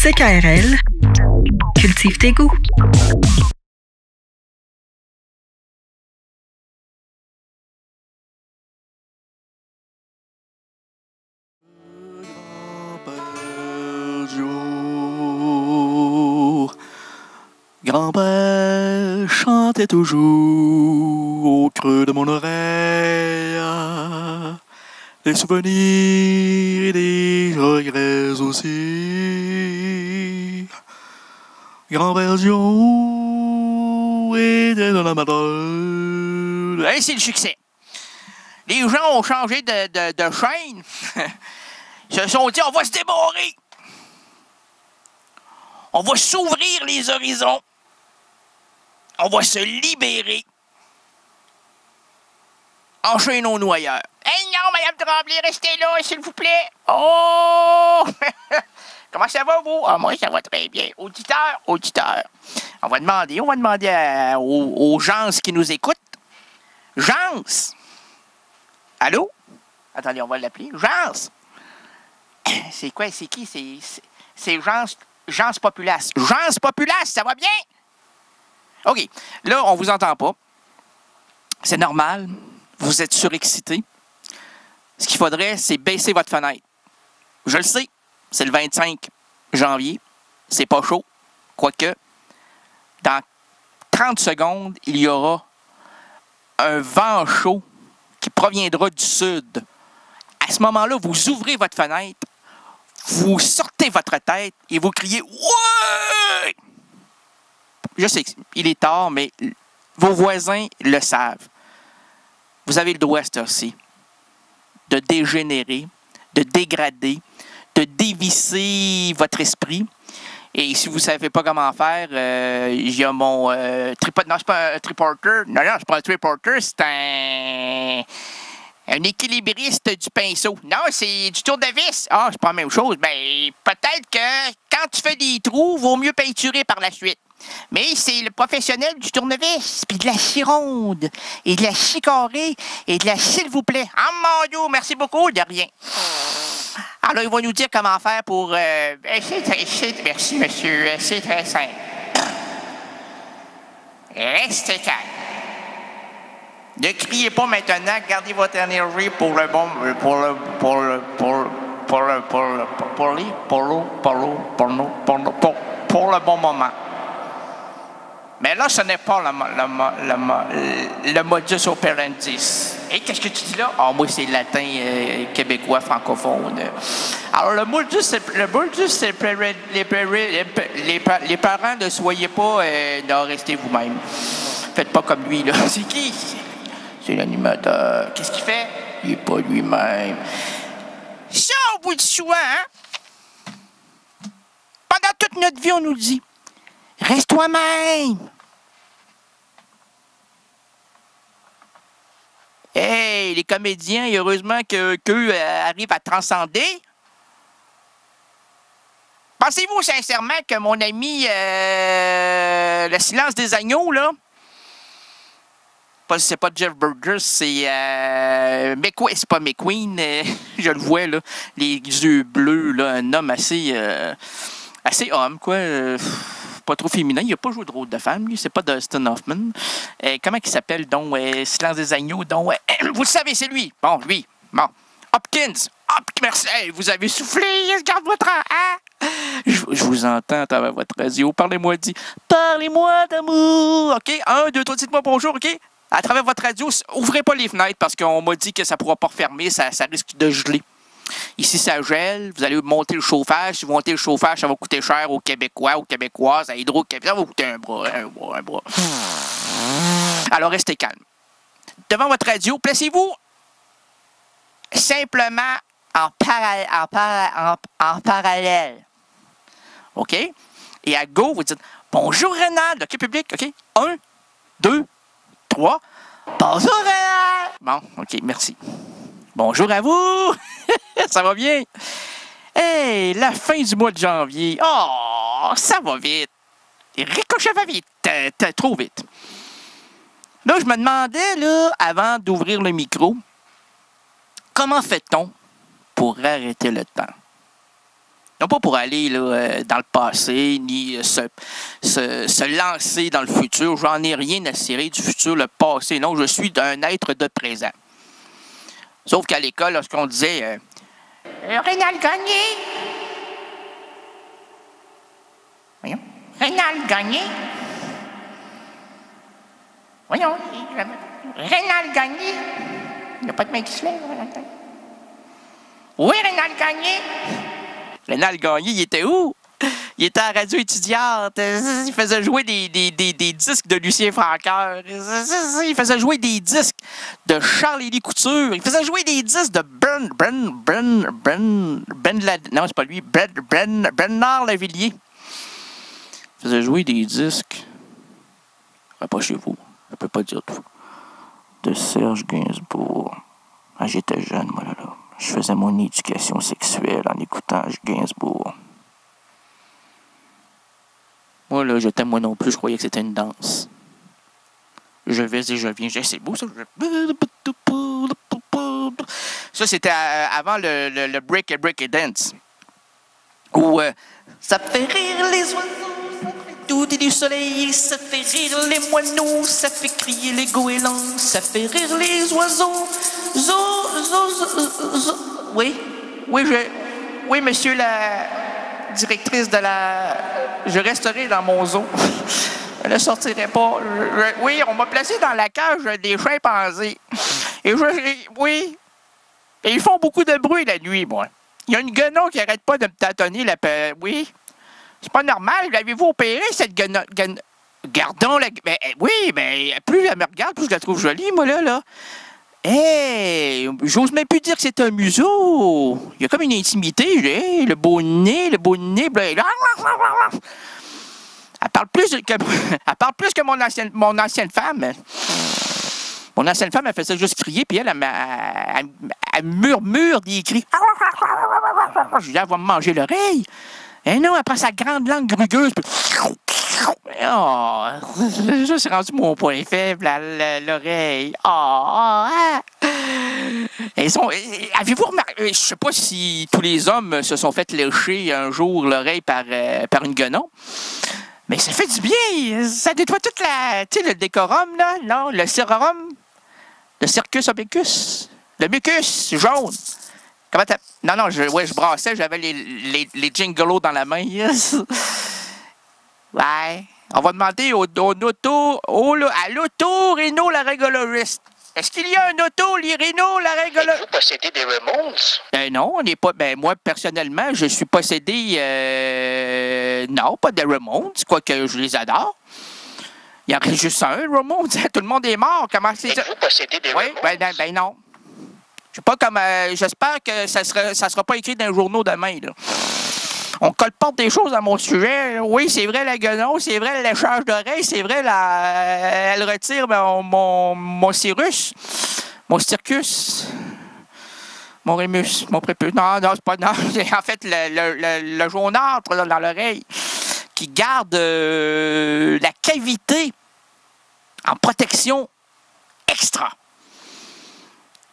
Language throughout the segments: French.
CKRL, cultive tes goûts. Grand-père chantait toujours au creux de mon oreille des souvenirs et des regrets aussi. Grand-père Joe était un amateur. Hey, c'est le succès. Les gens ont changé de chaîne. Ils se sont dit, on va se débarrer. On va s'ouvrir les horizons. On va se libérer. Enchaînons-nous ailleurs. Hey non, Madame Tremblay, restez là, s'il vous plaît. Oh! Comment ça va, vous? Ah, moi, ça va très bien. Auditeur. On va demander aux gens qui nous écoutent. Gens! Allô? Attendez, on va l'appeler. Gens! C'est quoi? C'est qui? C'est Gens Populace. Gens Populace, ça va bien? OK. Là, on vous entend pas. C'est normal. Vous êtes surexcité. Ce qu'il faudrait, c'est baisser votre fenêtre. Je le sais. C'est le 25 janvier. C'est pas chaud. Quoique, dans 30 secondes, il y aura un vent chaud qui proviendra du sud. À ce moment-là, vous ouvrez votre fenêtre, vous sortez votre tête et vous criez « Ouais! » Je sais qu'il est tard, mais vos voisins le savent. Vous avez le droit à cette heure-ci de dégénérer, de dégrader, de dévisser votre esprit. Et si vous ne savez pas comment faire, il y a mon tripod. Non, c'est pas un triporter. Non, c'est pas un triporter, c'est un équilibriste du pinceau. Non, c'est du tournevis. Ah, c'est pas la même chose. Ben, peut-être que quand tu fais des trous, vaut mieux peinturer par la suite. Mais c'est le professionnel du tournevis, puis de la scie-ronde, et de la scie-carrée, et de la s'il vous plaît. Ah, mon Dieu, merci beaucoup, de rien. Alors, il va nous dire comment faire pour... merci, monsieur. C'est très simple. Restez calme. Ne criez pas maintenant, gardez votre énergie pour le bon... pour le bon moment. Mais là, ce n'est pas le modus operandi. Et qu'est-ce que tu dis là? Ah, moi, c'est latin québécois francophone. Alors, le modus, c'est les parents, ne soyez pas, non, restez vous-même. Faites pas comme lui, là. C'est qui? C'est l'animateur. Qu'est-ce qu'il fait? Il n'est pas lui-même. Ça, au bout du soin, hein? Pendant toute notre vie, on nous dit, reste toi-même. Hey, les comédiens, heureusement qu'eux arrivent à transcender. Pensez-vous sincèrement que mon ami Le Silence des Agneaux, là, c'est pas Jeff Bridges, c'est McQueen, c'est pas McQueen, je le vois, là, les yeux bleus, là, un homme assez homme, quoi, pas trop féminin, il n'a pas joué de rôle de femme, lui, c'est pas Dustin Hoffman. Comment il s'appelle, donc, Silence des Agneaux, donc, vous le savez, c'est lui, bon, Hopkins, merci, hey, vous avez soufflé, garde votre... Hein? Je vous entends à travers votre radio, parlez-moi d'amour, OK, 1, 2, 3, dites-moi bonjour, OK? À travers votre radio, ouvrez pas les fenêtres parce qu'on m'a dit que ça ne pourra pas refermer, ça risque de geler. Ici, ça gèle, vous allez monter le chauffage. Si vous montez le chauffage, ça va coûter cher aux Québécois, aux Québécoises, à Hydro-Québec, ça va coûter un bras. Alors, restez calme. Devant votre radio, placez-vous simplement en parallèle. OK? Et à go, vous dites « Bonjour, Renald. » OK, public? OK? 1, 2, 3. Bonjour, Renald. Bon, OK, merci. Bonjour à vous. Ça va bien? Hey, la fin du mois de janvier. Oh, ça va vite. Ricochet va vite. Trop vite. Là, je me demandais, là, avant d'ouvrir le micro, comment fait-on pour arrêter le temps? Non pas pour aller là, dans le passé, ni se lancer dans le futur. J'en ai rien à cirer du futur, le passé. Non, je suis un être de présent. Sauf qu'à l'école, lorsqu'on disait Rénal Gagné. Voyons. Rénal Gagné. Voyons. Rénal Gagné. Il n'y a pas de mec qui se lève. Oui, Rénal Gagné. Rénal Gagné, il était où? Il était à radio étudiante. Il faisait jouer des disques de Lucien Francoeur. Il faisait jouer des disques de Charles-Élie Couture. Il faisait jouer des disques de non, c'est pas lui. Bernard Lavillier. Il faisait jouer des disques. Pas chez vous. Je peux pas dire tout. De Serge Gainsbourg. Ah, j'étais jeune, moi, là. Je faisais mon éducation sexuelle en écoutant Gainsbourg. Moi, là, je t'aime moi non plus. Je croyais que c'était une danse. Je vais et je viens. C'est beau, ça. Ça, c'était avant le break et dance. Où ça fait rire les oiseaux, ça fait douter du soleil, ça fait rire les moineaux, ça fait crier les goélands, ça fait rire les oiseaux. Oui, monsieur la directrice de la... Je resterai dans mon zoo. Je ne sortirai pas. Oui, on m'a placé dans la cage des chimpanzés. Et oui. Et ils font beaucoup de bruit la nuit, moi. Il y a une guenon qui n'arrête pas de me tâtonner. Oui. C'est pas normal. L'avez-vous opéré, cette guenon? Gardons la... oui, mais plus elle me regarde, plus je la trouve jolie, moi, là. Hey, j'ose même plus dire que c'est un museau. Il y a comme une intimité. Hey, le beau nez. Elle parle plus que mon ancienne femme. Mon ancienne femme, elle faisait juste crier, puis elle murmure des cris. Je dis, elle va me manger l'oreille. Eh non, elle prend sa grande langue rugueuse. Oh, ça, c'est rendu mon point faible, l'oreille. Avez-vous remarqué, je sais pas si tous les hommes se sont fait lécher un jour l'oreille par une guenon, mais ça fait du bien. Ça nettoie toute la... Tu sais, le décorum, là, non, le cérorum, le circus obicus, le mucus jaune. Comment t'as... Non, je brassais, j'avais les jingles dans la main. Yes. Ouais. On va demander à l'auto-rhino-laryngologiste. Est-ce qu'il y a un auto-rhino-laryngologiste? Êtes-vous possédé des Ramones? Non, on n'est pas... moi, personnellement, je suis possédé... non, pas des Ramones, quoique je les adore. Il y en a juste un, Ramones. Tout le monde est mort. Comment c'est ça? Êtes-vous possédé des Ramones? Oui, ben non. Je sais pas comme... j'espère que ça sera pas écrit dans les journaux demain, là. On colporte des choses à mon sujet. Oui, c'est vrai, la guenon, c'est vrai, le léchage d'oreille, c'est vrai, elle retire mon cirrus, mon circus, mon rémus, mon prépuce. Non, c'est pas... Non, c'est en fait le jaunâtre là, dans l'oreille qui garde la cavité en protection extra.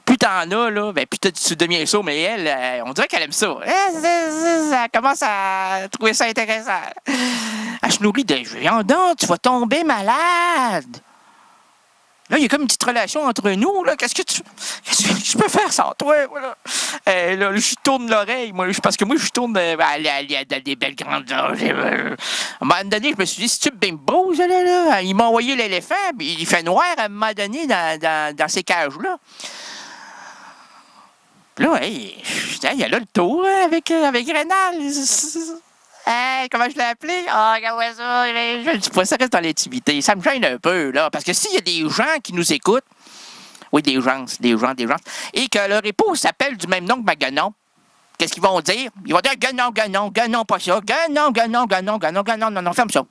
Plus t'en as, là, ben, plus tu deviens sourd, mais elle, on dirait qu'elle aime ça. Elle commence à trouver ça intéressant. Elle se nourrit de viande, tu vas tomber malade. Là, il y a comme une petite relation entre nous, là. Qu'est-ce que je peux faire sans toi, voilà. Là, je tourne l'oreille, moi, parce que moi, je tourne, elle a des belles grandes oreilles. À un moment donné, je me suis dit, c'est-tu Bimbo, ça, là? Il m'a envoyé l'éléphant, puis il fait noir à un moment donné dans ces cages-là. Là, hey, il y a là le tour avec Rénal. Hey, comment je l'ai appelé? Regarde ça. Je ne dis pas, ça reste dans l'intimité. Ça me gêne un peu, là. Parce que s'il y a des gens qui nous écoutent, oui, des gens, et que leur épouse s'appelle du même nom que ma guenon, qu'est-ce qu'ils vont dire? Ils vont dire guenon, pas ça. Guenon, non, ferme ça.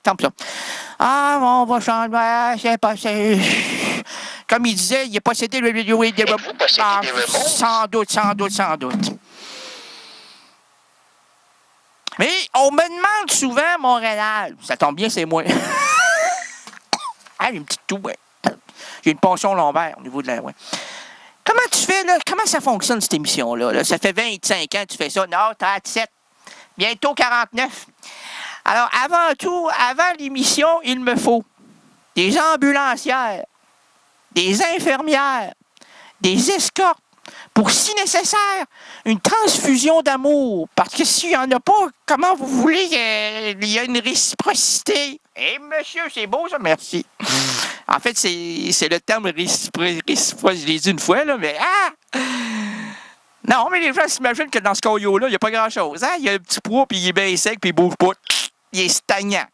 Ah, on va changer, c'est passé. Comme il disait, il est possédé des Ramones. Sans doute. Mais on me demande souvent, mon Rénal, ça tombe bien, c'est moi. J'ai une petite toux, ouais. J'ai une ponction lombaire au niveau de la... Ouais. Comment tu fais, là? Comment ça fonctionne, cette émission-là? Là? Ça fait 25 ans que tu fais ça. Non, Bientôt 49. Alors, avant tout, avant l'émission, il me faut des ambulancières, des infirmières, des escortes, pour, si nécessaire, une transfusion d'amour. Parce que s'il n'y en a pas, comment vous voulez qu'il y ait une réciprocité? Eh, monsieur, c'est beau, ça, merci. En fait, c'est le terme réciprocité. Je l'ai dit une fois, là, mais... Ah! Non, mais les gens s'imaginent que dans ce caillot-là, il n'y a pas grand-chose. Hein? Il y a un petit poids, puis il est bien sec, puis il bouge pas. Il est stagnant.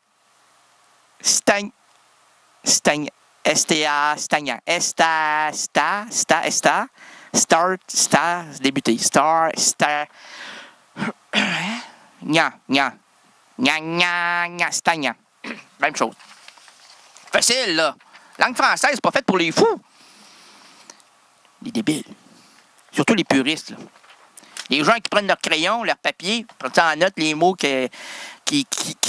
Stagnant. S-T-A, stagnant. Start, débuter. Star. Nya, stagnant. Même chose. Facile, là. Langue française, c'est pas faite pour les fous. Les débiles. Surtout les puristes, là. Les gens qui prennent leur crayon, leur papier, prennent en note les mots qui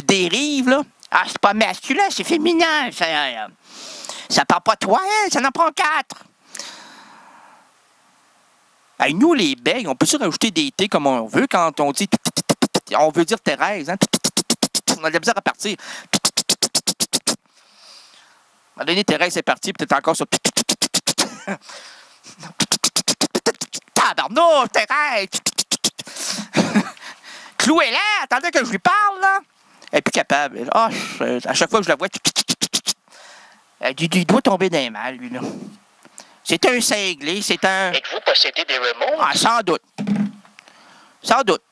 dérivent, là. Ah, c'est pas masculin, c'est féminin. Ça parle pas de toi, hein, ça en prend 4. Hey, nous, les bègues, on peut-tu rajouter des T comme on veut quand on dit... On veut dire Thérèse, hein? On a de la misère à partir. À un moment donné, Thérèse est partie, peut-être encore sur... Tabarnouche, Thérèse! Clouez-la! Attendez que je lui parle, là! Elle est plus capable. Oh, à chaque fois que je la vois... Il doit tomber dans les mains, lui, là. C'est un cinglé, c'est un... Êtes-vous possédé des Ramones? Ah, sans doute. Sans doute.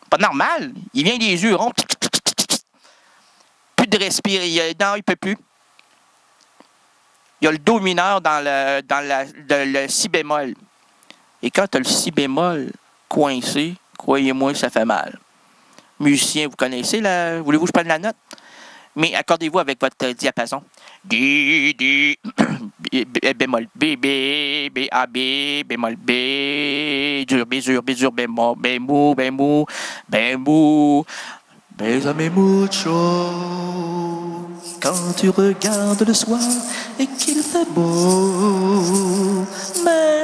Pas normal. Il vient des yeux ronds. Plus de respirer. Non, il peut plus. Il y a le do mineur dans le si bémol. Et quand tu as le si bémol coincé, croyez-moi, ça fait mal. Musicien, vous connaissez, là? Voulez-vous que je prenne la note? Mais accordez-vous avec votre diapason. D, bémol, B, A, B, bémol, B, dur, bémol, bémou. Bésame mucho. Quand tu regardes le soir et qu'il fait beau. Mes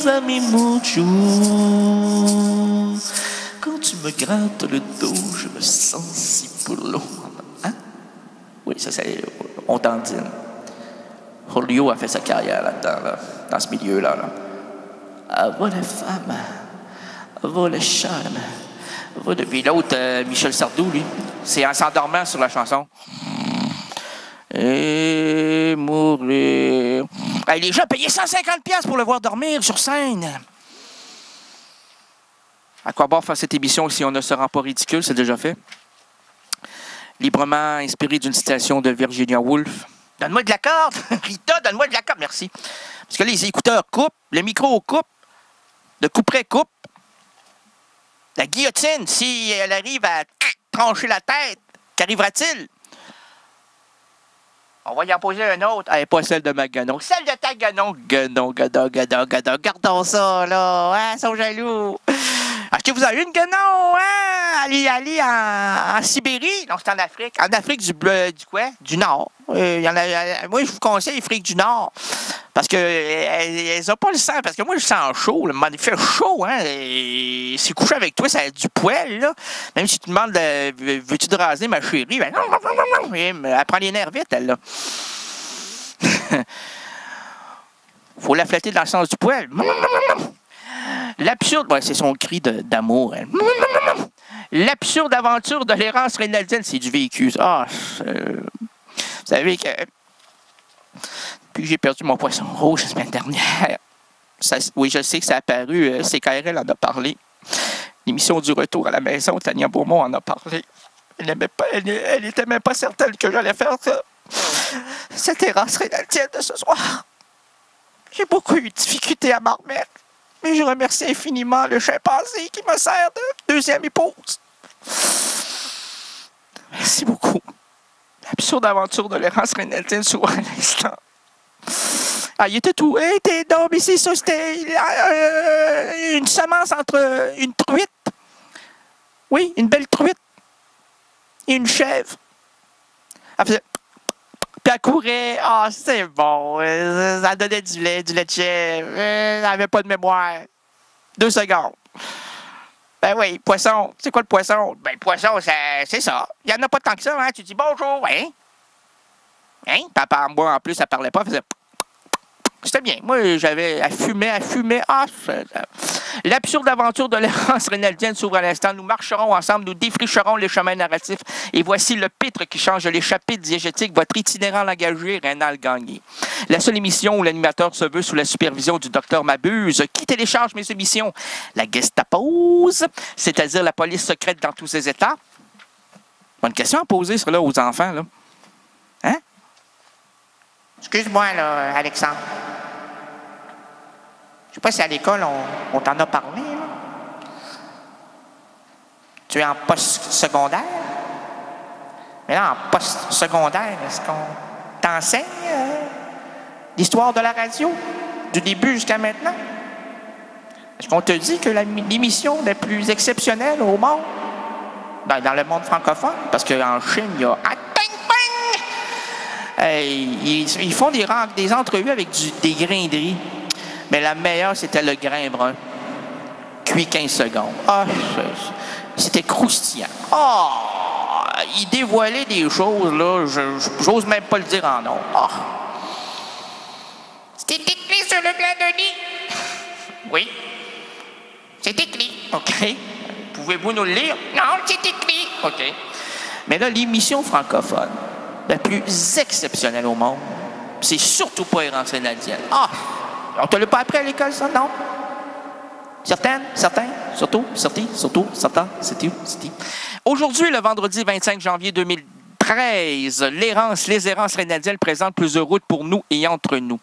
amis mucho. Quand tu me grattes le dos, je me sens si boulot. Hein? Oui, ça c'est Ontandine. Julio a fait sa carrière là-dedans, là, dans ce milieu-là. Là. Va la femme, va le charme, va de... Puis l'autre, Michel Sardou, lui, c'est en s'endormant sur la chanson. Et mourir. Hey, les gens payaient 150$ pour le voir dormir sur scène. À quoi bon faire cette émission si on ne se rend pas ridicule, c'est déjà fait. Librement inspiré d'une citation de Virginia Woolf. Donne-moi de la corde, Rita, donne-moi de la corde, merci. Parce que les écouteurs coupent, le micro coupe, le couperet coupe. La guillotine, si elle arrive à trancher la tête, qu'arrivera-t-il? On va y en poser un autre. Elle n'est pas celle de ma Guenon. Celle de ta Guenon. Guenon. Gardons ça, là. Hein, ils sont jaloux. Achetez-vous une Guenon, hein? Allez en Sibérie. Non, c'est en Afrique. En Afrique du quoi? Du Nord. Y en a, moi, je vous conseille l'Afrique du Nord. Parce que elles n'ont pas le sang. Parce que moi, je sens chaud. Il fait chaud, hein? Et c'est couché avec toi, ça a du poil, là. Même si tu demandes, veux-tu te raser, ma chérie? Ben, non. Elle prend les nerfs vite, elle, là. Faut la flatter dans le sens du poil. L'absurde, ouais, c'est son cri d'amour. Hein. L'absurde aventure de l'errance rénaldienne, c'est du vécu. Ah, vous savez que depuis que j'ai perdu mon poisson rouge la semaine dernière, oui, je sais que ça a apparu, CKRL en a parlé. L'émission du retour à la maison, Tania Beaumont en a parlé. Elle n'était même pas certaine que j'allais faire ça. Cette errance rénaldienne de ce soir. J'ai beaucoup eu de difficultés à m'en remettre. Mais je remercie infiniment le chimpanzé qui me sert de deuxième épouse. Merci beaucoup. L'absurde aventure de l'errance rénaldienne s'ouvre à l'instant. Ah, il était tout. Non, mais c'est ça, c'était une semence entre une truite. Oui, une belle truite. Et une chèvre. Elle faisait... Puis elle courait. Ah, c'est bon. Ça donnait du lait de chèvre. Elle n'avait pas de mémoire. 2 secondes. Ben oui, poisson. C'est quoi le poisson? Ben, le poisson, c'est ça. Il n'y en a pas tant que ça, hein? Tu dis bonjour, hein? Hein? Papa, moi, en plus, ça parlait pas, elle faisait... C'était bien. Moi, j'avais à fumer. Ah, l'absurde aventure de l'errance rénaldienne s'ouvre à l'instant. Nous marcherons ensemble, nous défricherons les chemins narratifs. Et voici le pitre qui change les chapitres diégétiques, votre itinérant langagier, Rénal Gagné. La seule émission où l'animateur se veut sous la supervision du docteur Mabuse, qui télécharge mes émissions. La Gestapose, c'est-à-dire la police secrète dans tous ses états. Bonne question à poser, ça, là, aux enfants, là. Hein? Excuse-moi, là, Alexandre. Je sais pas si à l'école, on t'en a parlé, là. Tu es en post-secondaire? Mais là, en post-secondaire, est-ce qu'on t'enseigne l'histoire de la radio, du début jusqu'à maintenant? Est-ce qu'on te dit que l'émission la plus exceptionnelle au monde, dans le monde francophone, parce qu'en Chine, il y a... Ils font des entrevues avec des grains de riz. Mais la meilleure, c'était le grain brun. Cuit 15 secondes. Ah, c'était croustillant. Ah, ils dévoilaient des choses, là, j'ose même pas le dire en nom. Ah. C'est écrit sur le gland de lit. Oui. C'est écrit. OK. Pouvez-vous nous le lire? Non, c'est écrit. OK. Mais là, l'émission francophone, la plus exceptionnelle au monde, c'est surtout pas Errance rénaldienne. Ah! On te l'a pas appris à l'école, ça, non? Certaines, certains, surtout, certains, c'était. Aujourd'hui, le vendredi 25 janvier 2013, les errances rénaldiennes présentent plusieurs routes pour nous et entre nous.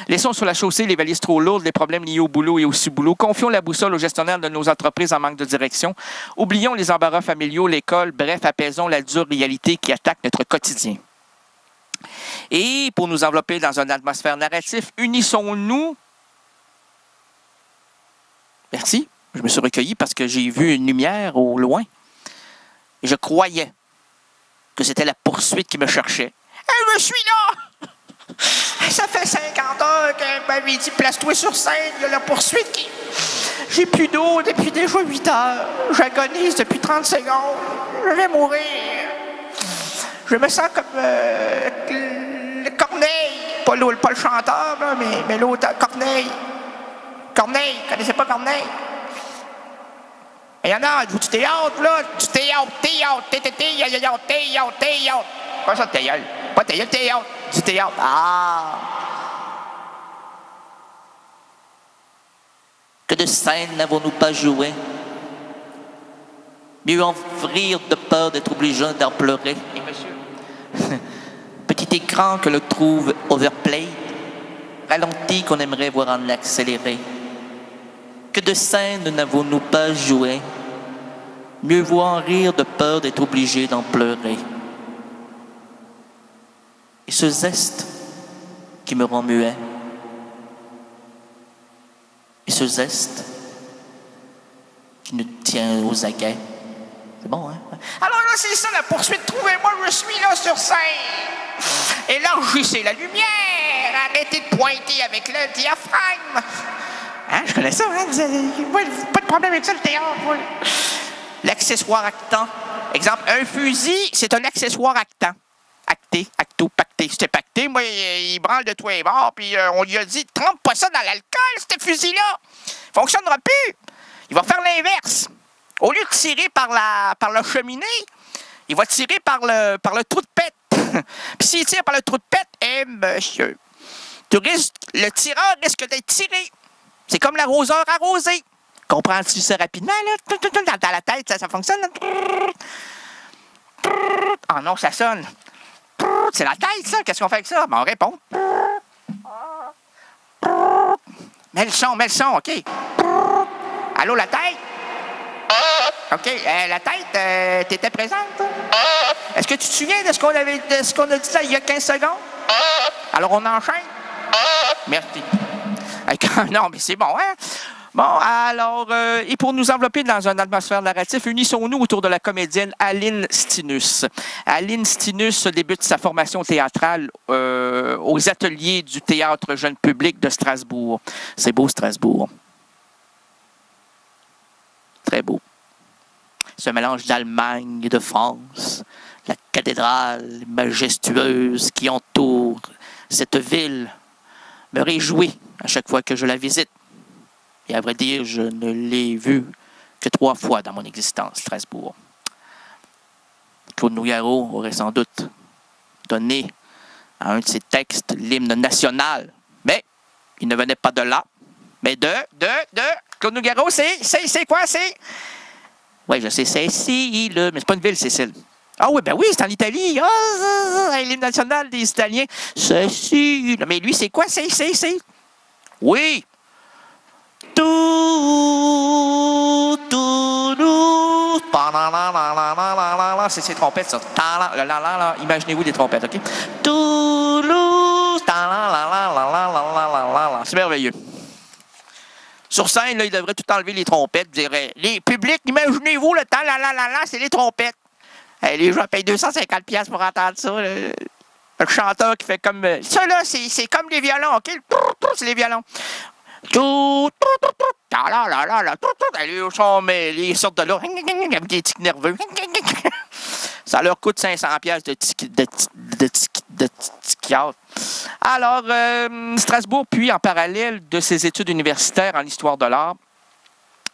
Laissons sur la chaussée les valises trop lourdes, les problèmes liés au boulot et au sous-boulot. Confions la boussole aux gestionnaires de nos entreprises en manque de direction. Oublions les embarras familiaux, l'école, bref, apaisons la dure réalité qui attaque notre quotidien. Et pour nous envelopper dans une atmosphère narrative, unissons-nous. Merci. Je me suis recueilli parce que j'ai vu une lumière au loin. Et je croyais que c'était la poursuite qui me cherchait. Je suis là! Ça fait 50 heures qu'elle m'avait dit place-toi sur scène, il y a la poursuite qui... J'ai plus d'eau depuis déjà 8 heures. J'agonise depuis 30 secondes. Je vais mourir. Je me sens comme le Corneille. Pas le chanteur, là, mais l'autre, Corneille. Corneille, vous connaissez pas Corneille? Il y en a, du théâtre, là. Du théâtre. Quoi ça, théâtre? Pas théâtre. Du théâtre. Ah! Que de scènes n'avons-nous pas joué? Mieux en rire de peur d'être obligé d'en pleurer. Et monsieur? Petit écran que le trouve overplayed, ralenti qu'on aimerait voir en accéléré. Que de scènes n'avons-nous pas joué? Mieux vaut en rire de peur d'être obligé d'en pleurer. Et ce zeste qui me rend muet. Et ce zeste qui nous tient aux aguets. C'est bon, hein? Alors là, c'est ça la poursuite. Trouvez-moi, je suis là sur scène. Élargissez la lumière. Arrêtez de pointer avec le diaphragme. Hein, je connais ça, hein? Pas de problème avec ça, le théâtre. L'accessoire actant. Exemple, un fusil, c'est un accessoire actant. Acté, acto, pacté. C'était pacté, moi, il branle de tous les bords, puis on lui a dit, trempe pas ça dans l'alcool, ce fusil-là. Il fonctionnera plus. Il va faire l'inverse. Au lieu de tirer par la cheminée, il va tirer par le trou de pète. Puis s'il tire par le trou de pète, monsieur, le tireur risque d'être tiré. C'est comme l'arroseur arrosé. Comprends-tu ça rapidement, là? Dans la tête, ça fonctionne. Ah non, ça sonne. C'est la tête, ça. Qu'est-ce qu'on fait avec ça? Ben, on répond. Mets le son, OK. Allô, la tête? OK. La tête, t'étais présente? Est-ce que tu te souviens de ce qu'on a dit là, il y a 15 secondes? Alors, on enchaîne? Merci. Non, mais c'est bon, hein? Bon, alors, et pour nous envelopper dans une atmosphère narrative, unissons-nous autour de la comédienne Aline Stinus. Aline Stinus débute sa formation théâtrale aux ateliers du Théâtre Jeune Public de Strasbourg. C'est beau, Strasbourg. très beau. Ce mélange d'Allemagne et de France, la cathédrale majestueuse qui entoure cette ville me réjouit à chaque fois que je la visite. Et à vrai dire, je ne l'ai vue que 3 fois dans mon existence, Strasbourg. Claude Nougaro aurait sans doute donné à un de ses textes l'hymne national, mais il ne venait pas de là, mais de Claude Nougaro, c'est quoi, c'est? Oui, je sais, c'est Sicile, mais c'est pas une ville, Sicile. Ah oui, ben oui, c'est en Italie. Ah, l'hymne national des Italiens, c'est Sicile. Mais lui, c'est quoi, c'est? Oui. C'est ces trompettes, ça. Imaginez-vous des trompettes, OK? C'est merveilleux. Sur scène, là, il devrait tout enlever les trompettes. Il dirait, les publics, imaginez-vous le temps, c'est les trompettes. Hey, les gens payent 250$ pour entendre ça. Le chanteur qui fait comme... Ça, là, c'est comme les violons, OK? C'est les violons. Ils sortent de là avec des tics nerveux. Ça leur coûte 500$ de tickets. Alors, Strasbourg, puis en parallèle de ses études universitaires en histoire de l'art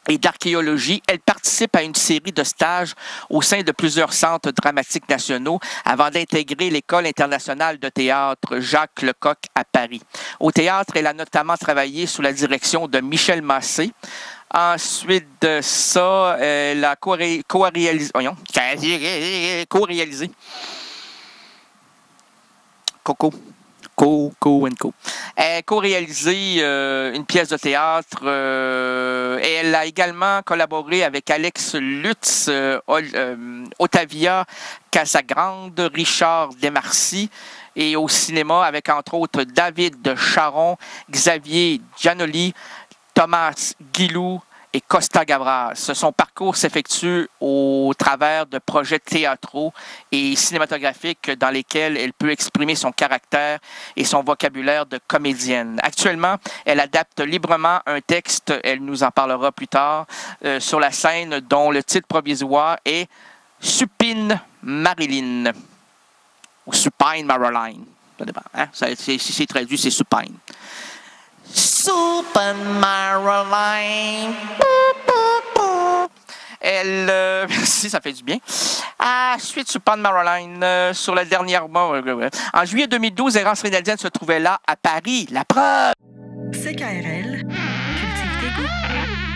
et d'archéologie, elle participe à une série de stages au sein de plusieurs centres dramatiques nationaux avant d'intégrer l'École internationale de théâtre Jacques Lecoq à Paris. Au théâtre, elle a notamment travaillé sous la direction de Michel Massé. Ensuite de ça, elle a co-réalisé. Elle a co-réalisé une pièce de théâtre et elle a également collaboré avec Alex Lutz, Ottavia Casagrande, Richard Desmarcy et au cinéma avec entre autres David Charon, Xavier Giannoli, Thomas Guilou et Costa Gavras. Son parcours s'effectue au travers de projets théâtraux et cinématographiques dans lesquels elle peut exprimer son caractère et son vocabulaire de comédienne. Actuellement, elle adapte librement un texte, elle nous en parlera plus tard, sur la scène dont le titre provisoire est Supine Marilyn ou Supine Marilyn. Ça dépend, hein? C'est traduit, c'est Supine. Supine Marilyn. Elle, merci, ça fait du bien. Ensuite, Supine Marilyn, sur la dernière... En juillet 2012, Errance Rénaldienne se trouvait là, à Paris. La preuve! CKRL, cultive tes goûts.